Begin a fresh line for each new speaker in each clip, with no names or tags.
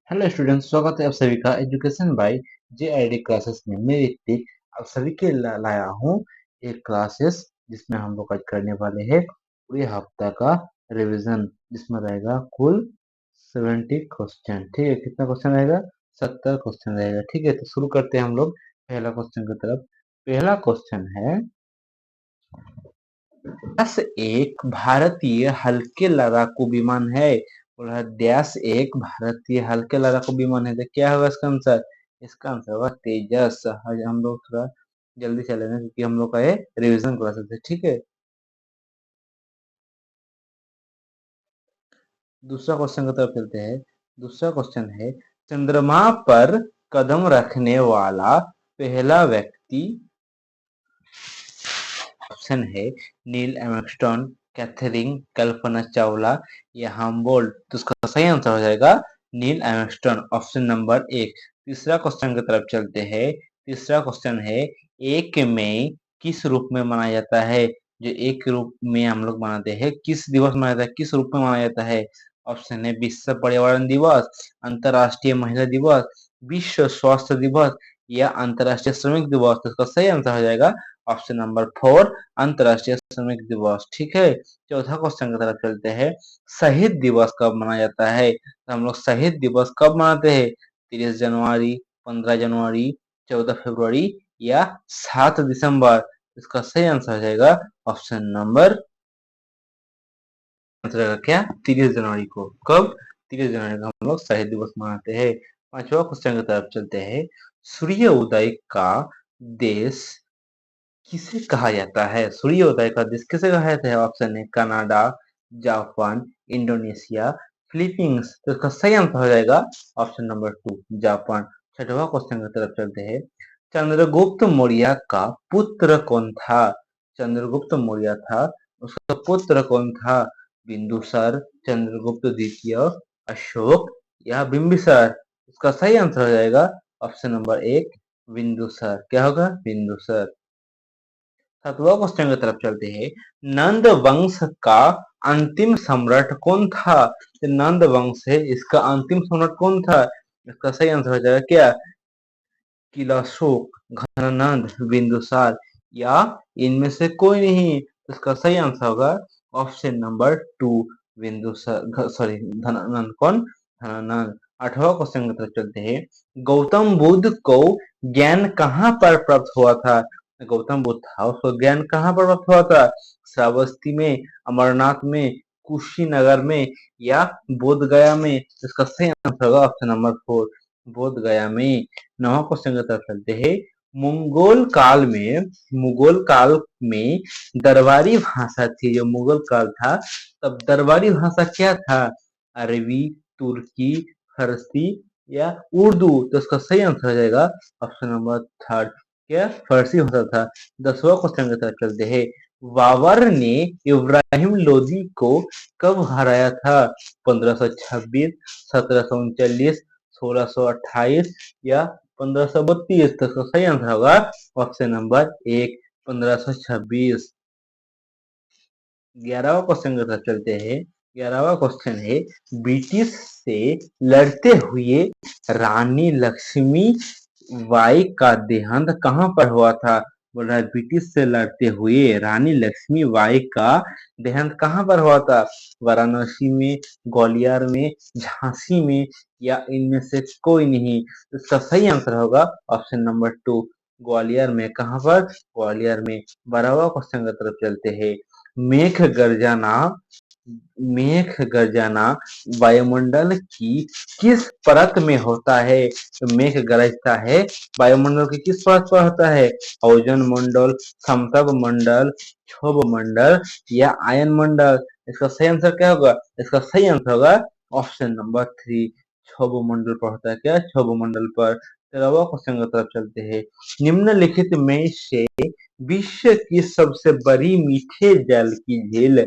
Hello students, स्वागत है आप सभी का एजुकेशन बाय जेआईडी क्लासेस में। मैं ऋतिक आप सभी के लाया हूँ एक क्लासेस जिसमें हम लोग आज करने वाले हैं पूरे हफ्ता का रिवीजन, जिसमें रहेगा कुल 70 क्वेश्चन। ठीक है, कितना क्वेश्चन रहेगा? 70 क्वेश्चन रहेगा। ठीक है, तो शुरू करते हैं हम लोग पहला क्वेश्चन की तरफ। पहला क्वेश्चन है, डैश एक भारतीय हल्के लड़ाकू विमान है। बोला डैश एक भारतीय हल्के लड़ाकू विमान है, तो क्या होगा इसका आंसर? इसका आंसर होगा तेजस। आज हम लोग थोड़ा जल्दी चलेंगे क्योंकि हम लोग का ये रिवीजन क्लासेस है। ठीक है, दूसरा क्वेश्चन की तरफ चलते हैं। दूसरा क्वेश्चन है, चंद्रमा पर कदम रखने वाला पहला व्यक्ति। ऑप्शन है Neil Armstrong, Catherine, Kalpana Chawla या हम्बोल्ट। तो उसका सही आंसर हो जाएगा नील आर्मस्ट्रॉन्ग, ऑप्शन नंबर एक। तीसरा क्वेश्चन की तरफ चलते हैं। तीसरा क्वेश्चन है, एक मई किस रूप में मनाया जाता है? जो एक रूप में हम लोग मनाते हैं, किस दिवस मनाया जाता है, किस रूप में मनाया जाता है? ऑप्शन है विश्व पर्यावरण दिवस, अंतरराष्ट्रीय महिला दिवस, विश्व स्वास्थ्य दिवस या अंतरराष्ट्रीय श्रमिक दिवस। तो इसका सही आंसर हो जाएगा ऑप्शन नंबर फोर, अंतरराष्ट्रीय श्रमिक दिवस। ठीक है, चौथा क्वेश्चन की तरफ चलते हैं। शहीद दिवस कब मनाया जाता है? तो हम लोग शहीद दिवस कब मनाते हैं? 30 जनवरी, 15 जनवरी, 14 फरवरी या 7 दिसंबर। इसका सही आंसर हो जाएगा ऑप्शन नंबर, आंसर क्या? 30 जनवरी को। कब? 30 जनवरी को हम लोग शहीद दिवस मनाते हैं। पांचवा क्वेश्चन की तरफ चलते हैं। सूर्य उदय का देश किसे कहा जाता है? सूर्योदय का देश किसे कहा जाता है? ऑप्शन है कनाडा, जापान, इंडोनेशिया, फिलीपींस। तो इसका सही आंसर हो जाएगा ऑप्शन नंबर टू, जापान। छठवा क्वेश्चन की तरफ चलते हैं। चंद्रगुप्त मौर्य का पुत्र कौन था? चंद्रगुप्त मौर्य था, उसका पुत्र कौन था? बिंदुसार, चंद्रगुप्त द्वितीय, अशोक या बिंबिसार। इसका सही आंसर हो जाएगा ऑप्शन नंबर एक, बिंदुसार। क्या होगा? बिंदुसार। सातवां क्वेश्चन की तरफ चलते हैं। नंद वंश का अंतिम सम्राट कौन था? तो नंद वंश है, इसका अंतिम सम्राट कौन था? इसका सही आंसर हो जाएगा क्या? किलाशोक, घनानंद, बिंदुसार या इनमें से कोई नहीं। इसका सही आंसर होगा option number two, Bindusara, sorry Dhanananda. कौन? धनानंद। आठवां क्वेश्चन की तरफ चलते हैं। गौतम बुद्ध को ज्ञान कहाँ पर प्राप्त हुआ था? गौतम बुद्ध था, उसको ज्ञान कहाँ पर प्राप्त हुआ था? श्रावस्ती में, अमरनाथ में, कुशीनगर में या बोध गया में। इसका सही आंसर होगा ऑप्शन नंबर फोर, बोध गया में। नवा क्वेश्चन की तरफ चलते हैं। मुगल काल में दरबारी भाषा थी, जो मुगल काल था तब दरबारी भाषा क्या था? अरबी, तुर्की, फारसी या उर्दू। तो इसका सही आंसर हो जाएगा ऑप्शन नंबर थर्ड, क्या? फारसी भाषा था। 10वां क्वेश्चन की तरफ चलते हैं। बाबर ने इब्राहिम लोदी को कब हराया था? 1526, 1739, 1628 या 1532। तो इसका सही आंसर होगा ऑप्शन नंबर एक, 1526। 11वां क्वेश्चन की तरफ चलते हैं। 11वां क्वेश्चन है, ब्रिटिश से लड़ते हुए रानी लक्ष्मी बाई का देहांत कहाँ पर हुआ था? बोल रहा है ब्रिटिश से लड़ते हुए रानी लक्ष्मी बाई का देहांत कहाँ पर हुआ था? वाराणसी में, ग्वालियर में, झांसी में या इनमें से कोई नहीं। तो इसका सही आंसर होगा ऑप्शन नंबर टू, ग्वालियर में। कहाँ पर? ग्वालियर में। 12वां क्वेश्चन की तरफ चलते हैं। मेघ गर्जना मेघ गर्जना वायुमंडल की किस परत में होता है? तो मेघ गरजता है वायुमंडल की किस परत पर होता है? ओजोन मंडल, समतल मंडल, क्षोभ मंडल या आयन मंडल। इसका सही आंसर क्या होगा? इसका सही आंसर होगा ऑप्शन नंबर थ्री, क्षोभ मंडल पर होता है। क्या? क्षोभ मंडल पर। 13वां क्वेश्चन की तरफ चलते हैं। निम्नलिखित में से विश्व की सबसे बड़ी मीठे जल की झील,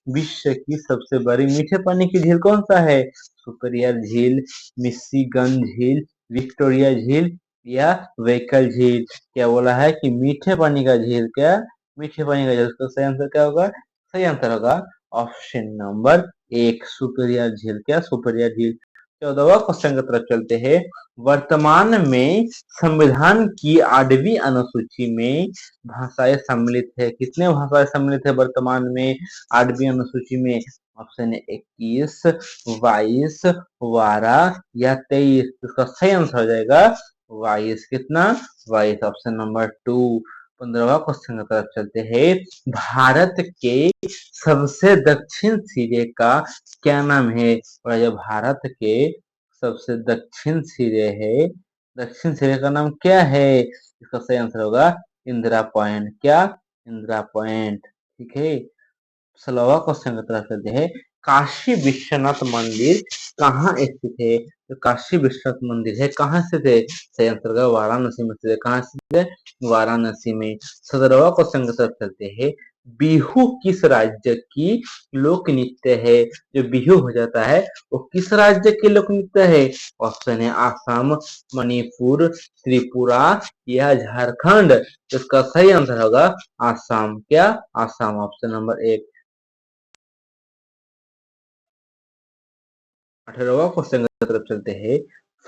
विश्व की सबसे बड़ी मीठे पानी की झील कौन सा है? सुपरियर झील, मिशिगन झील, विक्टोरिया झील या वेकल झील। क्या बोला है कि मीठे पानी का झील? क्या? मीठे पानी का झील। उसका सही आंसर क्या होगा? सही आंसर होगा ऑप्शन नंबर एक सुपेरियर झील। क्या सुपेरियर झील। 14वां क्वेश्चन की तरफ चलते हैं। वर्तमान में संविधान की 8वीं अनुसूची में भाषाएं सम्मिलित है। कितने भाषाएं सम्मिलित है वर्तमान में 8वीं अनुसूची में? ऑप्शन है 21, 22, 12 या 23। इसका सही आंसर हो जाएगा 22। कितना? 22। Option number 2। 15वां क्वेश्चन की तरफ चलते हैं। भारत के सबसे दक्षिण सिरे का क्या नाम है? और जो भारत के सबसे दक्षिण सिरे है, दक्षिण सिरे का नाम क्या है? इसका सही आंसर होगा इंदिरा पॉइंट। क्या? इंदिरा पॉइंट। ठीक है। 16वां क्वेश्चन की तरफ चलते हैं। काशी विश्वनाथ मंदिर कहाँ स्थित है? तो काशी विश्वनाथ मंदिर है कहाँ स्थित है? सही आंसर होगा वाराणसी में स्थित है। कहाँ स्थित है? वाराणसी में। 17वां क्वेश्चन की तरफ चलते हैं। बिहू किस राज्य की लोक नृत्य है? जो बिहू हो जाता है वो किस राज्य की लोक नृत्य है? ऑप्शन है आसाम, मणिपुर, त्रिपुरा या झारखंड। तो इसका सही आंसर होगा आसाम। क्या? आसाम। ऑप्शन नंबर एक। 18वां क्वेश्चन की तरफ चलते हैं।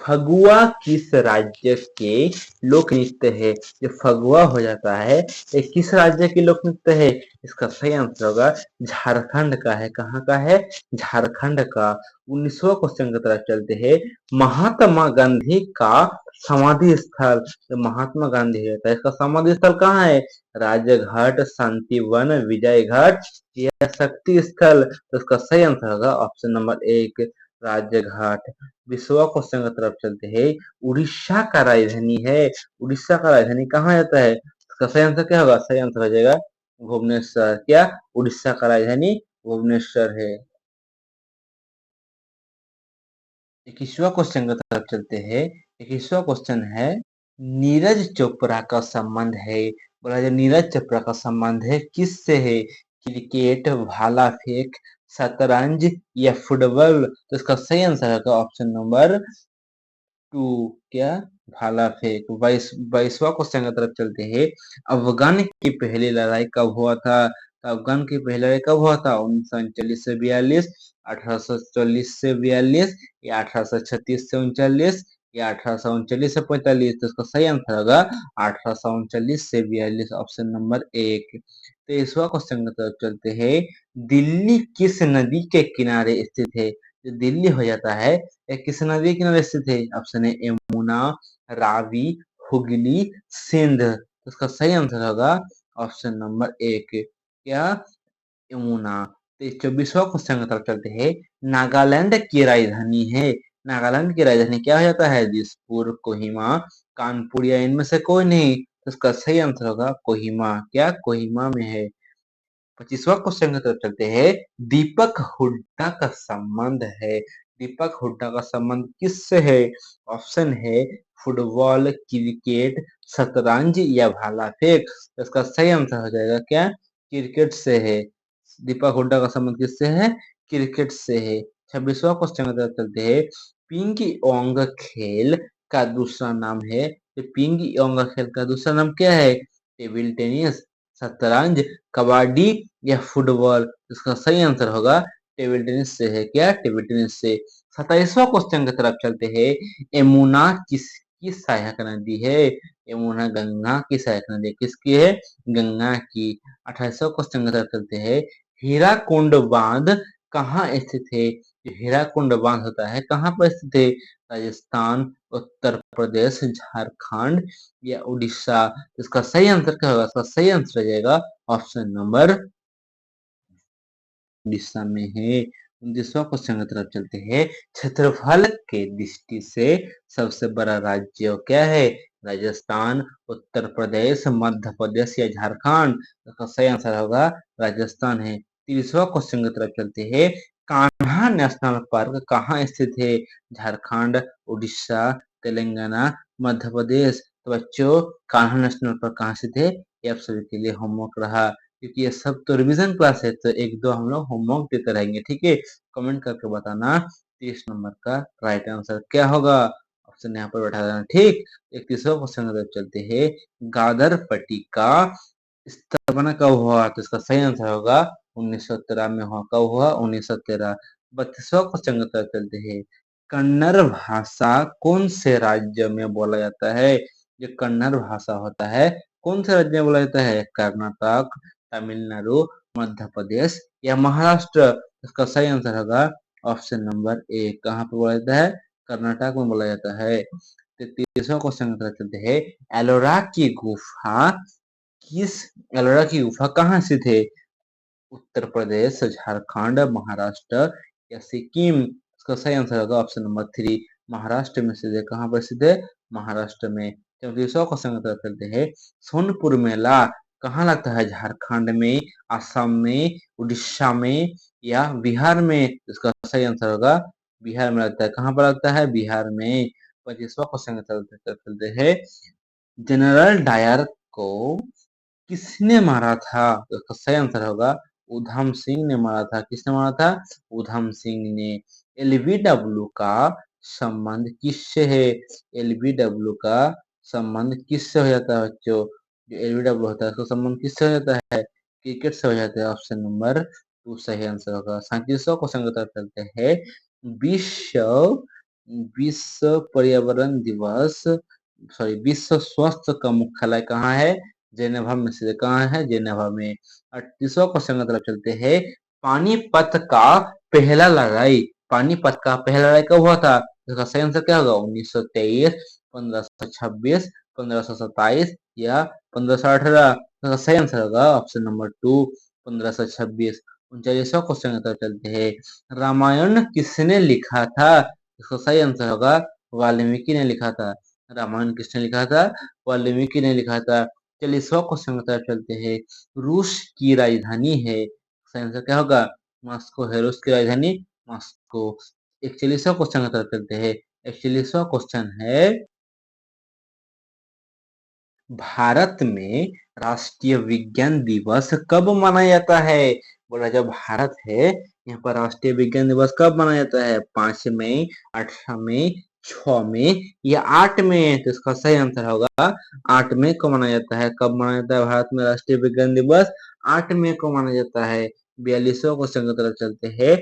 फगुआ किस राज्य के लोक नृत्य है? जो फगुआ हो जाता है ये किस राज्य की लोक नृत्य है? इसका सही आंसर होगा झारखंड का है। कहाँ का है? झारखंड का। 19वां क्वेश्चन की तरफ चलते हैं। महात्मा गांधी का समाधि स्थल, जो महात्मा गांधी रहता है इसका समाधि स्थल कहाँ है? राजघाट, शांतिवन, विजय घाट या शक्ति स्थल। तो इसका सही आंसर होगा ऑप्शन नंबर एक, राजघाट। 20वां क्वेश्चन की तरफ चलते हैं। उड़ीसा का राजधानी है, उड़ीसा का राजधानी कहाँ आता है? इसका सही आंसर क्या होगा? सही आंसर हो जाएगा भुवनेश्वर। क्या? उड़ीसा का राजधानी भुवनेश्वर है। 21वां क्वेश्चन की तरफ चलते हैं। 21वां क्वेश्चन है। नीरज चोपड़ा का संबंध है, बोला जो नीरज चोपड़ा का संबंध है किससे है? क्रिकेट, भाला फेंक, शतरंज या फुटबॉल। तो इसका सही आंसर होगा ऑप्शन नंबर टू। क्या? भाला फेंक। 22वां क्वेश्चन की तरफ चलते हैं। अफगान की पहली लड़ाई कब हुआ था? तो अफगान की पहली लड़ाई कब हुआ था? 1939 से 42, 1840 से 42 या 1836 से 39 या 1839 से 45। तो इसका सही आंसर होगा 1839 से 42। ऑप्शन नंबर एक। 23वां क्वेश्चन की तरफ चलते हैं। दिल्ली किस नदी के किनारे स्थित है? जो दिल्ली हो जाता है ये किस नदी के किनारे स्थित है? ऑप्शन है यमुना, रावी, हुगली, सिंध। तो इसका सही आंसर होगा ऑप्शन नंबर एक। क्या? यमुना। तो 24वां क्वेश्चन की तरफ चलते हैं। नागालैंड की राजधानी है, नागालैंड की राजधानी क्या हो जाता है? दिसपुर, कोहिमा, कानपुर या इनमें से कोई नहीं। तो इसका सही आंसर होगा कोहिमा। क्या? कोहिमा में है। 25वां क्वेश्चन की तरफ चलते हैं। दीपक हुड्डा का संबंध है, दीपक हुड्डा का संबंध किससे है? ऑप्शन है फुटबॉल, क्रिकेट, शतरंज या भाला फेंक। तो इसका सही आंसर हो जाएगा क्या? क्रिकेट से है। दीपक हुड्डा का संबंध किससे है? क्रिकेट से है। 26वां क्वेश्चन की तरफ चलते हैं। पिंग ओंग खेल का दूसरा नाम है, तो पिंग ओंग खेल का दूसरा नाम क्या है? टेबल टेनिस, शतरंज, कबड्डी या फुटबॉल। इसका सही आंसर होगा टेबल टेनिस से है। क्या? टेबल टेनिस से। 27वां क्वेश्चन की तरफ चलते हैं। यमुना किसकी सहायक नदी है? यमुना गंगा की सहायक नदी। किसकी है? गंगा की। 28वां क्वेश्चन की तरफ चलते हैं। हीराकुंड बांध कहाँ स्थित है? जो हीराकुंड बांध होता है कहाँ पर स्थित है? राजस्थान, उत्तर प्रदेश, झारखंड या उड़ीसा। इसका सही आंसर क्या होगा? इसका सही आंसर हो जाएगा ऑप्शन नंबर उड़ीसा में है। 29वां क्वेश्चन की तरफ चलते हैं। क्षेत्रफल के दृष्टि से सबसे बड़ा राज्य क्या है? राजस्थान, उत्तर प्रदेश, मध्य प्रदेश या झारखंड। इसका सही आंसर होगा राजस्थान है। 30वां क्वेश्चन की तरफ चलते हैं। कान्हा नेशनल पार्क कहाँ स्थित है? झारखंड, उड़ीसा, तेलंगाना, मध्य प्रदेश। तो बच्चों कान्हा नेशनल पार्क कहाँ स्थित है? ये आप सभी के लिए होमवर्क रहा, क्योंकि ये सब तो रिवीजन क्लास है, तो एक दो हम लोग होमवर्क देते रहेंगे। ठीक है, कमेंट करके बताना 30 नंबर का राइट आंसर क्या होगा। ऑप्शन यहाँ पर बैठा देना। ठीक, 31वां क्वेश्चन की तरफ चलते हैं। गादर पट्टी का स्थापना कब हुआ? तो इसका सही आंसर होगा 1913 में हुआ। कब हुआ? 1913। 32वां क्वेश्चन की तरफ चलते हैं। कन्नड़ भाषा कौन से राज्य में बोला जाता है? जो कन्नड़ भाषा होता है कौन से राज्य में बोला जाता है? कर्नाटक, तमिलनाडु, मध्य प्रदेश या महाराष्ट्र? इसका सही आंसर होगा ऑप्शन नंबर ए। कहाँ पे बोला जाता है? कर्नाटक में बोला जाता है। 33वां क्वेश्चन की तरफ चलते हैं। एलोरा की गुफा किस एलोरा की गुफा कहाँ स्थित है? उत्तर प्रदेश, झारखंड, महाराष्ट्र या सिक्किम? इसका सही आंसर होगा ऑप्शन नंबर 3, महाराष्ट्र में स्थित है। कहाँ पर स्थित है? महाराष्ट्र में। 34वां क्वेश्चन की तरफ चलते हैं। सोनपुर मेला कहाँ लगता है? झारखंड में, असम में, उड़ीसा में या बिहार में? इसका सही आंसर होगा बिहार में लगता है। कहाँ पर लगता है? बिहार में। 25वां क्वेश्चन की तरफ चलते हैं। जनरल डायर को किसने मारा था? तो इसका सही आंसर होगा उधम सिंह ने मारा था। किसने मारा था? उधम सिंह ने। एलबीडब्ल्यू का संबंध किससे है? एलबीडब्ल्यू का संबंध किससे हो जाता है बच्चों? जो एलबीडब्ल्यू होता है उसका संबंध किससे हो जाता है? क्रिकेट से हो जाता है। ऑप्शन नंबर 2 सही आंसर होगा। 37वां क्वेश्चन की तरफ चलते हैं। विश्व विश्व पर्यावरण दिवस सॉरी विश्व स्वास्थ्य का मुख्यालय कहाँ है? जेनेवा में से। कहाँ है? जेनेवा में। 38वां क्वेश्चन की तरफ चलते हैं। पानीपत का पहला लड़ाई पानीपत का पहला लड़ाई कब हुआ था? इसका सही आंसर क्या होगा? 1923, 1526, 1527 या 1518? इसका सही आंसर होगा ऑप्शन नंबर 2, 1526। 39वां क्वेश्चन की तरफ चलते हैं। रामायण किसने लिखा था? इसका सही आंसर होगा वाल्मीकि ने लिखा था। रामायण किसने लिखा था? वाल्मीकि ने लिखा था। 40वां क्वेश्चन की तरफ चलते हैं। रूस की राजधानी है, सही आंसर क्या होगा? मॉस्को है। रूस की राजधानी मॉस्को। 41वां क्वेश्चन की तरफ चलते हैं। 41वां क्वेश्चन है। भारत में राष्ट्रीय विज्ञान दिवस कब मनाया जाता है? बोला जो भारत है यहाँ पर राष्ट्रीय विज्ञान दिवस कब मनाया जाता है? 5 मई, 18 मई, 6 मई या 8 मई? तो इसका सही आंसर होगा 8 मई को मनाया जाता है। कब मनाया जाता है भारत में राष्ट्रीय विज्ञान दिवस? 8 मई को मनाया जाता है। 42वां क्वेश्चन की तरफ चलते हैं।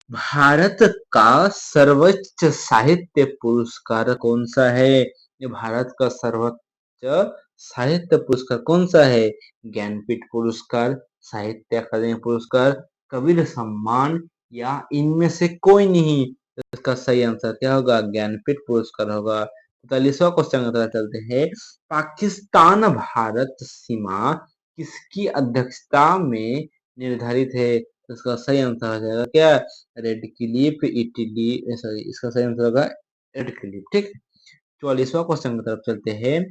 भारत का सर्वोच्च साहित्य पुरस्कार कौन सा है? ये भारत का सर्वोच्च साहित्य पुरस्कार कौन सा है? ज्ञानपीठ पुरस्कार, साहित्य अकादमी पुरस्कार, कबीर सम्मान या इनमें से कोई नहीं? इसका सही आंसर क्या होगा? ज्ञानपीठ पुरस्कार होगा। 45वां क्वेश्चन की तरफ चलते हैं। पाकिस्तान भारत सीमा किसकी अध्यक्षता में निर्धारित है? इसका सही आंसर हो जाएगा क्या? रेड क्लिफ इटली सॉरी इसका सही आंसर होगा रेड क्लिफ। ठीक। 44वां क्वेश्चन की तरफ चलते हैं।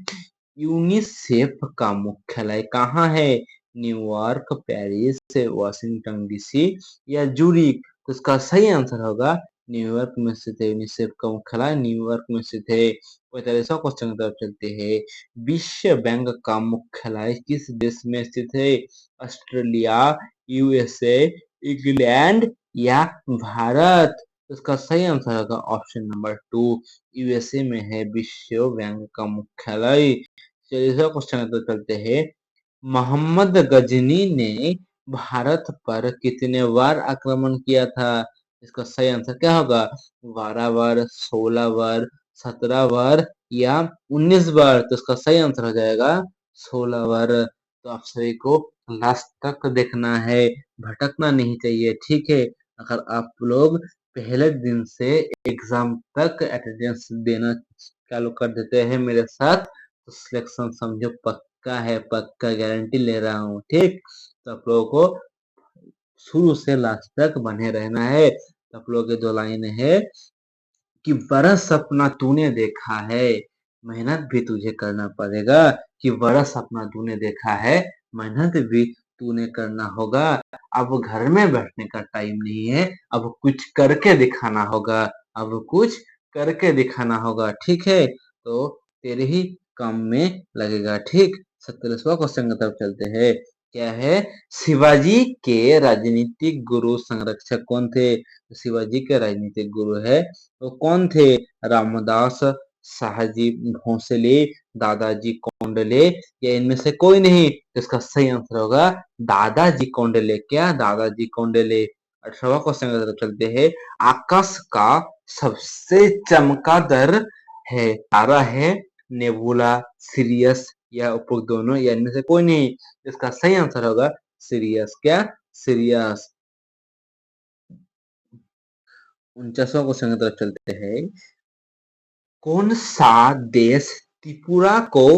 यूनिसेफ का मुख्यालय कहाँ है? न्यूयॉर्क, पेरिस, वाशिंगटन डीसी या जूरिक? तो इसका सही आंसर होगा न्यूयॉर्क में स्थित है। यूनिसेफ का मुख्यालय न्यूयॉर्क में स्थित है। 45वां क्वेश्चन की तरफ चलते हैं। विश्व बैंक का मुख्यालय किस देश में स्थित है? ऑस्ट्रेलिया, यूएसए, इंग्लैंड या भारत? इसका सही आंसर होगा ऑप्शन नंबर 2, यूएसए में है विश्व बैंक का मुख्यालय। 44वां क्वेश्चन तो चलते हैं। मोहम्मद गजनी ने भारत पर कितने बार आक्रमण किया था? इसका सही आंसर क्या होगा? 12 बार, 16 बार, 17 बार या 19 बार? तो इसका सही आंसर हो जाएगा 16 बार। तो आप सभी को लास्ट तक देखना है, भटकना नहीं चाहिए। ठीक है। अगर आप लोग पहले दिन से एग्जाम तक अटेंडेंस देना चालू कर देते हैं मेरे साथ तो सिलेक्शन समझो पक्का है, पक्का गारंटी ले रहा हूँ। ठीक। तो आप लोगों को शुरू से लास्ट तक बने रहना है। तो आप लोगों की 2 लाइन है कि बड़ा सपना तूने देखा है, मेहनत भी तुझे करना पड़ेगा। कि बड़ा सपना तूने देखा है, मेहनत भी तूने करना होगा। अब घर में बैठने का टाइम नहीं है, अब कुछ करके दिखाना होगा। अब कुछ करके दिखाना होगा। ठीक है। तो तेरे ही काम में लगेगा। ठीक। 47वां क्वेश्चन की तरफ चलते हैं। क्या है? शिवाजी के राजनीतिक गुरु संरक्षक कौन थे? शिवाजी के राजनीतिक गुरु है तो कौन थे? रामदास, शाहजी भोसले, दादाजी कोंडले या इनमें से कोई नहीं। तो इसका सही आंसर होगा दादाजी कोंडले। क्या? दादाजी कोंडले। 18वां क्वेश्चन की तरफ चलते हैं। आकाश का सबसे चमगादड़ है तारा है नेबुला, सिरियस या उपरोक्त दोनों या इनमें से कोई नहीं। इसका सही आंसर होगा सिरियस। क्या? सिरियस। 49वां क्वेश्चन की तरफ चलते हैं। कौन सा देश त्रिपुरा को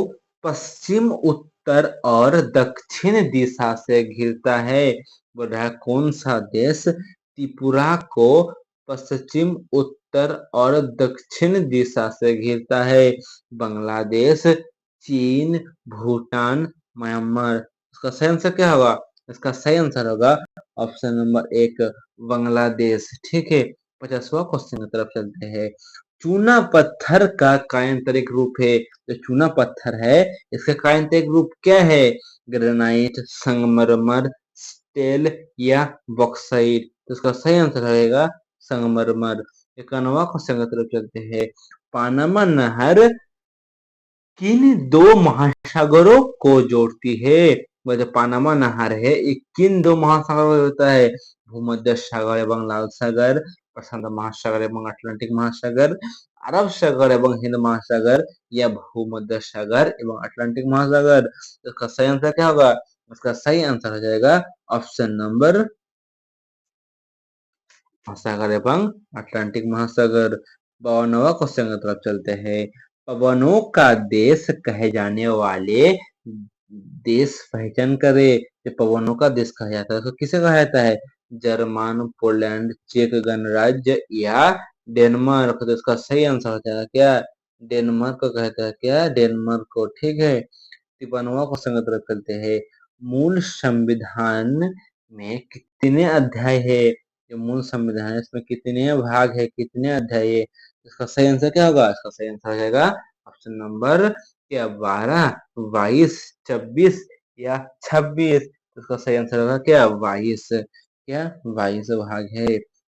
पश्चिम, उत्तर और दक्षिण दिशा से घिरता है? बोल रहा है कौन सा देश त्रिपुरा को पश्चिम, उत्तर और दक्षिण दिशा से घिरता है? बांग्लादेश, चीन, भूटान, म्यांमार। इसका सही आंसर क्या होगा? इसका सही आंसर होगा ऑप्शन नंबर 1 बांग्लादेश। ठीक है। 50वां क्वेश्चन की तरफ चलते हैं। चूना पत्थर का कायांतरिक रूप है। जो चूना पत्थर है इसका कायांतरिक रूप क्या है? ग्रेनाइट, संगमरमर, स्टेल या बॉक्साइट। तो इसका सही आंसर रहेगा संगमरमर। 51वां क्वेश्चन की तरफ चलते हैं। पानामा नहर किन दो महासागरों को जोड़ती है? वह जो पानामा नहर है ये किन दो महासागरों को जोड़ता है? भूमध्य सागर एवं लाल सागर, प्रशांत महासागर एवं अटलांटिक महासागर, अरब सागर एवं हिंद महासागर या भूमध्य सागर एवं अटलांटिक महासागर। इसका सही आंसर क्या होगा? इसका सही आंसर हो जाएगा ऑप्शन नंबर महासागर एवं अटलांटिक महासागर। 52वां क्वेश्चन की तरफ चलते हैं। पवनों का देश कहे जाने वाले देश पहचान करे। ये पवनों का देश कहा जाता है तो किसे कहा जाता है? जर्मन, पोलैंड, चेक गणराज्य या डेनमार्क। तो इसका सही आंसर हो जाएगा क्या? डेनमार्क को कहता है। क्या? डेनमार्क को। ठीक है। 53वां क्वेश्चन की तरफ चलते हैं। मूल संविधान में कितने अध्याय है? जो मूल संविधान है इसमें कितने भाग है, कितने अध्याय है? इसका सही आंसर क्या होगा? इसका सही आंसर हो जाएगा ऑप्शन नंबर क्या 12, 22, 26 या 26। इसका सही आंसर होगा क्या 22। क्या 22 भाग है।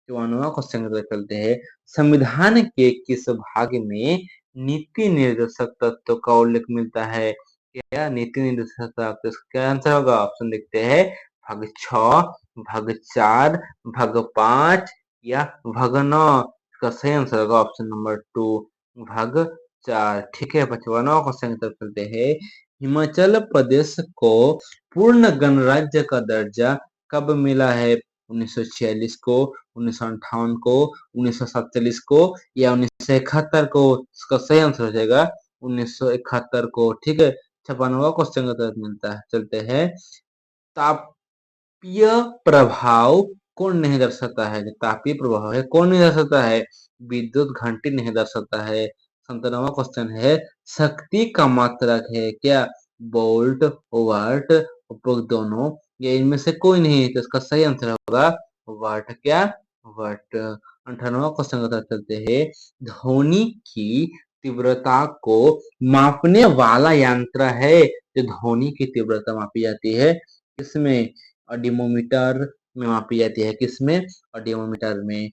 54वां क्वेश्चन की तरफ चलते हैं। संविधान के किस भाग में नीति निर्देशक तत्व का उल्लेख मिलता है? क्या नीति निर्देशक तत्व? इसका क्या आंसर होगा? ऑप्शन देखते हैं। भाग 6, भाग 4, भाग 5 या भाग 9। इसका सही आंसर होगा ऑप्शन नंबर 2 भाग 4। ठीक है। 55वां क्वेश्चन की तरफ चलते हैं। हिमाचल प्रदेश को पूर्ण गणराज्य का दर्जा कब मिला है? 1946 को, 1958 को, 1947 को या 1971 को? इसका सही आंसर हो जाएगा 1971 को। ठीक है। 56वां क्वेश्चन की तरफ मिलता है चलते हैं। तापीय प्रभाव कौन नहीं दर्शाता है? जो तापीय प्रभाव है कौन नहीं दर्शाता है? विद्युत घंटी नहीं दर्शाता है। 57वां क्वेश्चन है। शक्ति का मात्रक है क्या? वोल्ट, वाट, उपरोक्त दोनों या इनमें से कोई नहीं। तो इसका सही आंसर होगा वाट। क्या? वाट। 58वां क्वेश्चन की तरफ चलते हैं। ध्वनि की तीव्रता को मापने वाला यंत्र है। जो ध्वनि की तीव्रता मापी जाती है किसमें? ऑडियोमीटर में मापी जाती है। किसमें? ऑडियोमीटर में।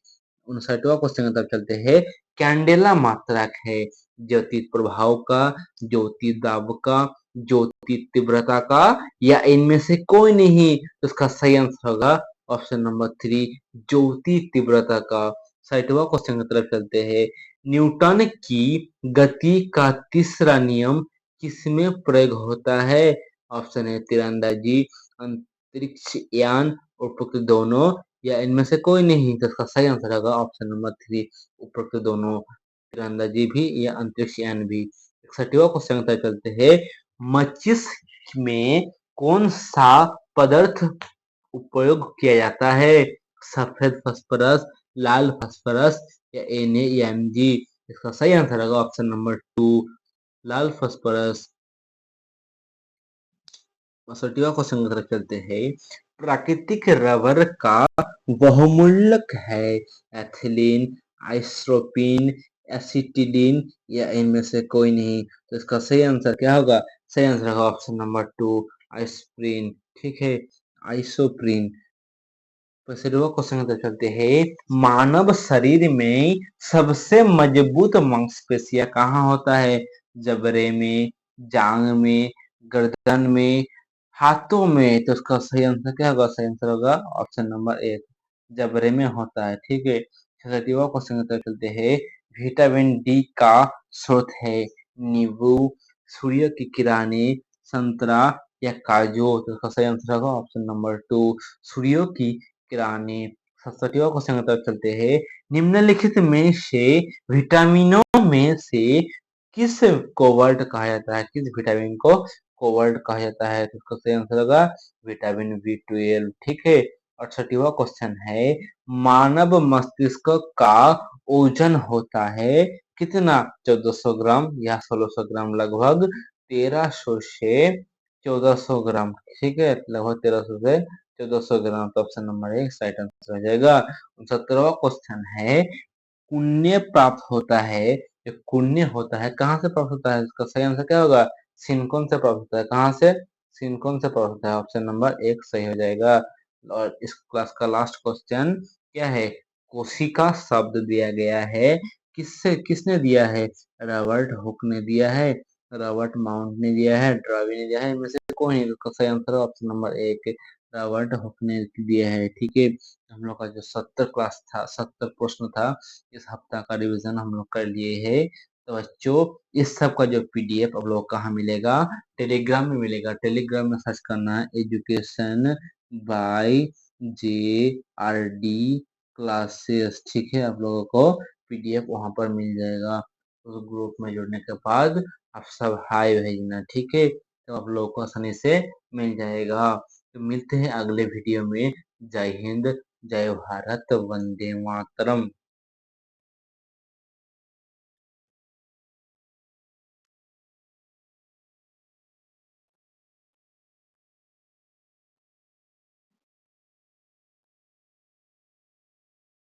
59वां क्वेश्चन की तरफ चलते हैं। कैंडेला मात्रक है ज्योति प्रभाव का, ज्योति दाब का, ज्योति तीव्रता का या इनमें से कोई नहीं। तो इसका सही आंसर होगा ऑप्शन नंबर 3 ज्योति तीव्रता का। 60वां क्वेश्चन की तरफ चलते हैं। न्यूटन की गति का तीसरा नियम किसमें प्रयोग होता है? ऑप्शन है तीरंदाजी, अंतरिक्ष यान, उपरोक्त दोनों या इनमें से कोई नहीं। तो इसका सही आंसर होगा ऑप्शन नंबर 3 उपरोक्त दोनों, तीरंदाजी भी या अंतरिक्ष यान भी। 61वां क्वेश्चन की तरफ चलते हैं। मस्तिष्क में कौन सा पदार्थ उपयोग किया जाता है? सफेद फास्फोरस, लाल फास्फोरस या NaMg। इसका सही आंसर होगा ऑप्शन नंबर 2 लाल फास्फोरस। 62वां क्वेश्चन की तरफ चलते हैं। प्राकृतिक रबर का बहुमूल्यक है एथिलीन, आइसोप्रीन, एसिटिलीन या इनमें से कोई नहीं। तो इसका सही आंसर क्या होगा? सही आंसर होगा ऑप्शन नंबर 2 आइसोप्रीन। ठीक है। आइसोप्रीन। पैंसठवां क्वेश्चन की तरफ चलते हैं। मानव शरीर में सबसे मजबूत मांसपेशियां कहाँ होता है? जबड़े में, जांग में, गर्दन में, हाथों में। तो उसका सही आंसर क्या होगा? सही आंसर होगा ऑप्शन नंबर एक, जबड़े में होता है। ठीक है, 66वां क्वेश्चन की तरफ चलते हैं। विटामिन डी का स्रोत है नींबू, सूर्य की किरणें, संतरा या काजू। तो इसका सही आंसर होगा ऑप्शन नंबर टू, सूर्य की किरणें। 67वां क्वेश्चन की तरफ चलते हैं। निम्नलिखित में से विटामिनों में से किस कोवर्ट कहा जाता है? किस विटामिन को कोवर्ट कहा जाता है? तो इसका सही आंसर होगा विटामिन बी 12। ठीक है, 68वां क्वेश्चन है। मानव मस्तिष्क का ओजन होता है कितना? 1400 ग्राम या 1600 ग्राम, लगभग 1300 से 1400 ग्राम। ठीक है, लगभग 1300 से 1400 ग्राम। तो ऑप्शन नंबर एक सही आंसर हो जाएगा। 69वां क्वेश्चन है। पुण्य प्राप्त होता है, जो पुण्य होता है कहाँ से प्राप्त होता है? इसका सही आंसर क्या होगा? सिनकोन से प्राप्त होता है। कहाँ से? सिनकोन से प्राप्त होता है। ऑप्शन नंबर एक सही हो जाएगा। और इस क्लास का लास्ट क्वेश्चन क्या है? कोशिका शब्द दिया गया है, किससे, किसने दिया है? रॉबर्ट हुक ने दिया है, रॉबर्ट माउंट ने दिया है, ड्रावी ने दिया है, इनमें से कौन है? इसका सही आंसर है ऑप्शन नंबर एक, रॉबर्ट हुक ने दिया है। ठीक है, हम लोग का जो 70 क्लास था, 70 प्रश्न था, इस हफ्ता का रिवीजन हम लोग कर लिए हैं। तो बच्चों, इस सब का जो पीडीएफ आप लोग कहाँ मिलेगा? टेलीग्राम में मिलेगा। टेलीग्राम में सर्च करना है एजुकेशन बाय JRD क्लासेस। ठीक है, आप लोगों को पीडीएफ वहां पर मिल जाएगा। उस ग्रुप में जुड़ने के बाद आप सब हाय भेजना। ठीक है, तो आप लोगों को आसानी से मिल जाएगा। तो मिलते हैं अगले वीडियो में। जय हिंद, जय भारत, वंदे मातरम।